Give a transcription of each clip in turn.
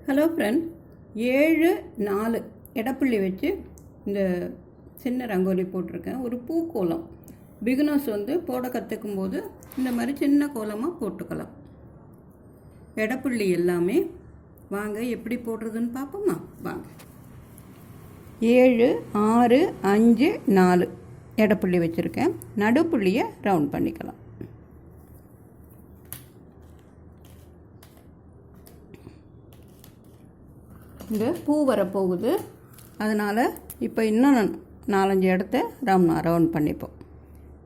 Hello friend, 7-4 எடப்புள்ளி வச்சு இந்த சின்ன ரங்கோலி போட்டிருக்கேன். ஒரு பூக்கோலம் பிகினர்ஸ் போட கற்றுக்கும் போது இந்த மாதிரி சின்ன கோலமாக போட்டுக்கலாம். எடப்புள்ளி எல்லாமே வாங்க எப்படி போடுறதுன்னு பார்ப்போமா? வாங்க. 7, 6, 5, 4 எடப்புள்ளி வச்சுருக்கேன். நடுப்புள்ளியை ரவுண்ட் பண்ணிக்கலாம். இங்கே பூ வரப்போகுது, அதனால் இப்போ இன்னும் 4-5 இடத்த ரவுண்ட் பண்ணிப்போம்.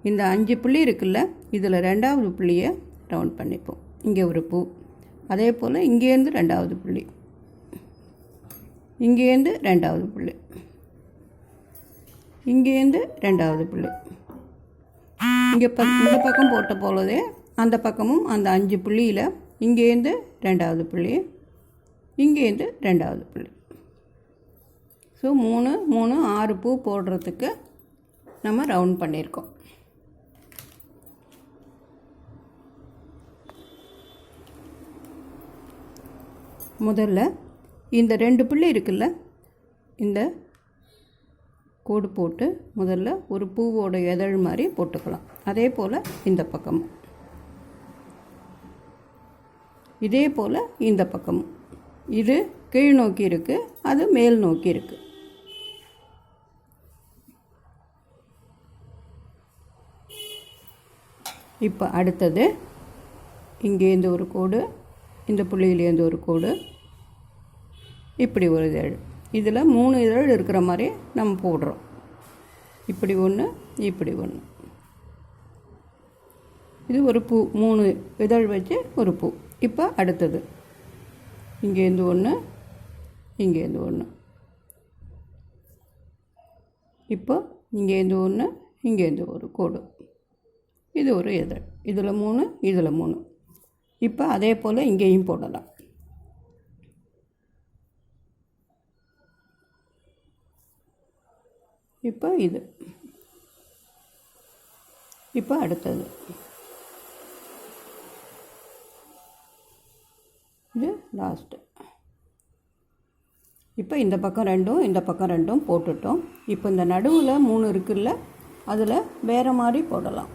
இந்த 5 புள்ளி இருக்குல்ல, இதில் 2வது புள்ளியை ரவுண்ட் பண்ணிப்போம். இங்கே ஒரு பூ, அதே போல் இங்கேருந்து 2வது புள்ளி, இங்கேருந்து 2வது புள்ளி, இங்கேருந்து 2வது புள்ளி. இங்கே இந்த பக்கம் போட்ட போலவே அந்த பக்கமும் அந்த 5 புள்ளியில் இங்கேருந்து 2வது புள்ளி, இங்கேருந்து 2வது புள்ளி. ஸோ 3, 3, 6 பூ போடுறதுக்கு நம்ம ரவுண்ட் பண்ணியிருக்கோம். முதல்ல இந்த 2 புள்ளி இருக்குல்ல, இந்த கோடு போட்டு முதல்ல ஒரு பூவோட இதழ் மாதிரி போட்டுக்கலாம். அதே போல் இந்த பக்கமும், இதே போல் இந்த பக்கமும். இது கீழ் நோக்கி இருக்குது, அது மேல் நோக்கி இருக்குது. இப்போ அடுத்தது இங்கேருந்து ஒரு கோடு, இந்த புள்ளியிலேருந்து ஒரு கோடு, இப்படி ஒரு இதழ். இதில் 3 இதழ் இருக்கிற மாதிரி நம்ம போடுறோம். இப்படி ஒன்று, இப்படி ஒன்று. இது ஒரு பூ, 3 இதழ் வச்சு ஒரு பூ. இப்போ அடுத்தது இங்கேருந்து ஒன்று, இங்கேருந்து ஒன்று. இப்போ இங்கேருந்து ஒன்று, இங்கேருந்து ஒரு கோடு. இது ஒரு இதழ். இதில் 3, இதில் 3. இப்போ அதே போல் இங்கேயும் போடலாம். இப்போ இது. இப்போ அடுத்தது இது லாஸ்ட்டு. இப்போ இந்த பக்கம் 2, இந்த பக்கம் 2 போட்டுட்டோம். இப்போ இந்த நடுவில் 3 இருக்குல்ல, அதில் வேறு மாதிரி போடலாம்.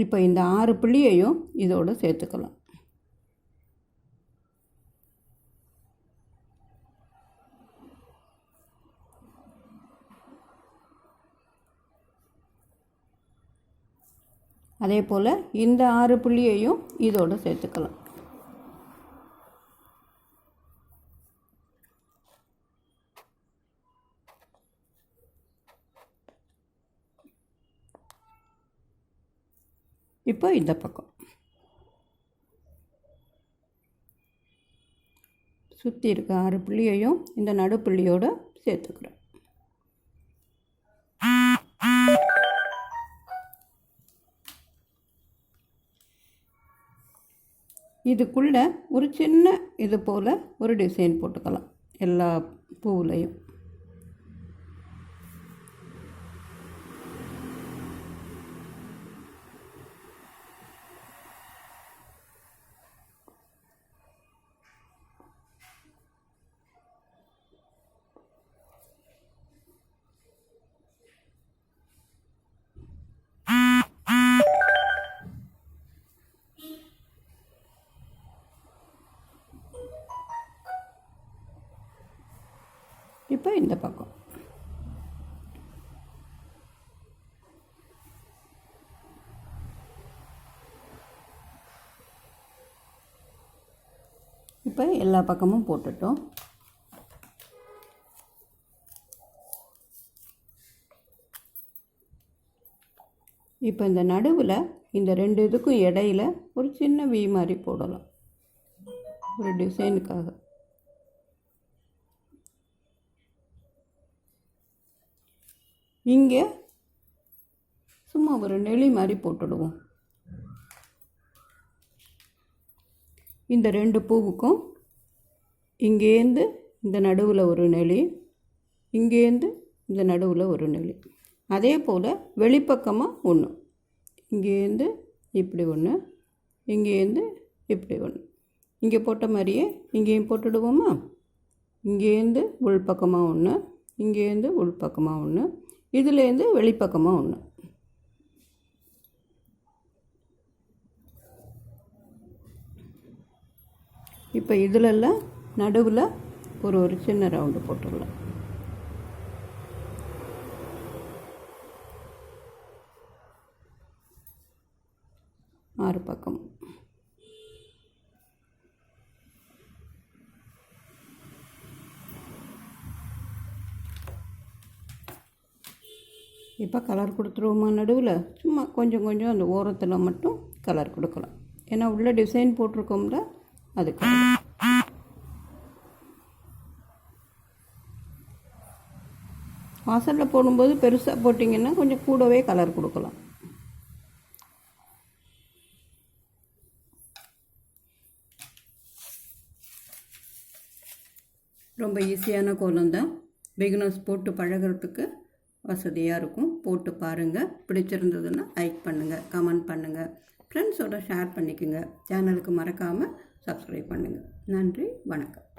இப்போ இந்த 6 புள்ளியையும் இதோடு சேர்த்துக்கலாம். அதே போல் இந்த 6 புள்ளியையும் இதோடு சேர்த்துக்கலாம். இப்போ இந்த பக்கம் சுற்றி இருக்க 6 புள்ளியையும் இந்த நடுப்புள்ளியோடு சேர்த்துக்கிறேன். இதுக்குள்ளே ஒரு சின்ன இது போல் ஒரு டிசைன் போட்டுக்கலாம் எல்லா பூவுலையும். இப்போ இந்த பக்கம் இப்போ எல்லா பக்கமும் போட்டுட்டோம். இப்போ இந்த நடுவில் இந்த 2 இதுக்கும் இடையில் ஒரு சின்ன வி மாதிரி போடலாம், ஒரு டிசைனுக்காக. இங்கே சும்மா ஒரு நெளி மாதிரி போட்டுடுவோம். இந்த 2 பூவுக்கும் இங்கேருந்து இந்த நடுவில் ஒரு நெளி, இங்கேருந்து இந்த நடுவில் ஒரு நெளி. அதே போல் வெளிப்பக்கமாக ஒன்று, இங்கேருந்து இப்படி ஒன்று, இங்கேருந்து இப்படி ஒன்று. இங்கே போட்ட மாதிரியே இங்கேயும் போட்டுடுவோமா? இங்கேருந்து உள்பக்கமாக ஒன்று, இங்கேருந்து உள்பக்கமாக ஒன்று, இதுலேருந்து வெளிப்பக்கமாக ஒன்று. இப்போ இதிலெல்லாம் நடுவில் ஒரு சின்ன ரவுண்டு போட்டுடலாம். ஆறு பக்கம். இப்போ கலர் கொடுத்துருவோமா? நடுவில் சும்மா கொஞ்சம் கொஞ்சம் அந்த ஓரத்தில் மட்டும் கலர் கொடுக்கலாம். ஏன்னா உள்ள டிசைன் போட்டிருக்கோம்ல, அதுக்கு வாசலில் போடும்போது பெருசாக போட்டிங்கன்னா கொஞ்சம் கூடவே கலர் கொடுக்கலாம். ரொம்ப ஈஸியான கோலம் தான். பிகினர்ஸ் போட்டு பழகிறதுக்கு வசதியாக இருக்கும். போட்டு பாருங்கள். பிடிச்சிருந்ததுன்னா லைக் பண்ணுங்கள், கமெண்ட் பண்ணுங்கள், ஃப்ரெண்ட்ஸோட ஷேர் பண்ணிக்கோங்க. சேனலுக்கு மறக்காமல் சப்ஸ்கிரைப் பண்ணுங்கள். நன்றி, வணக்கம்.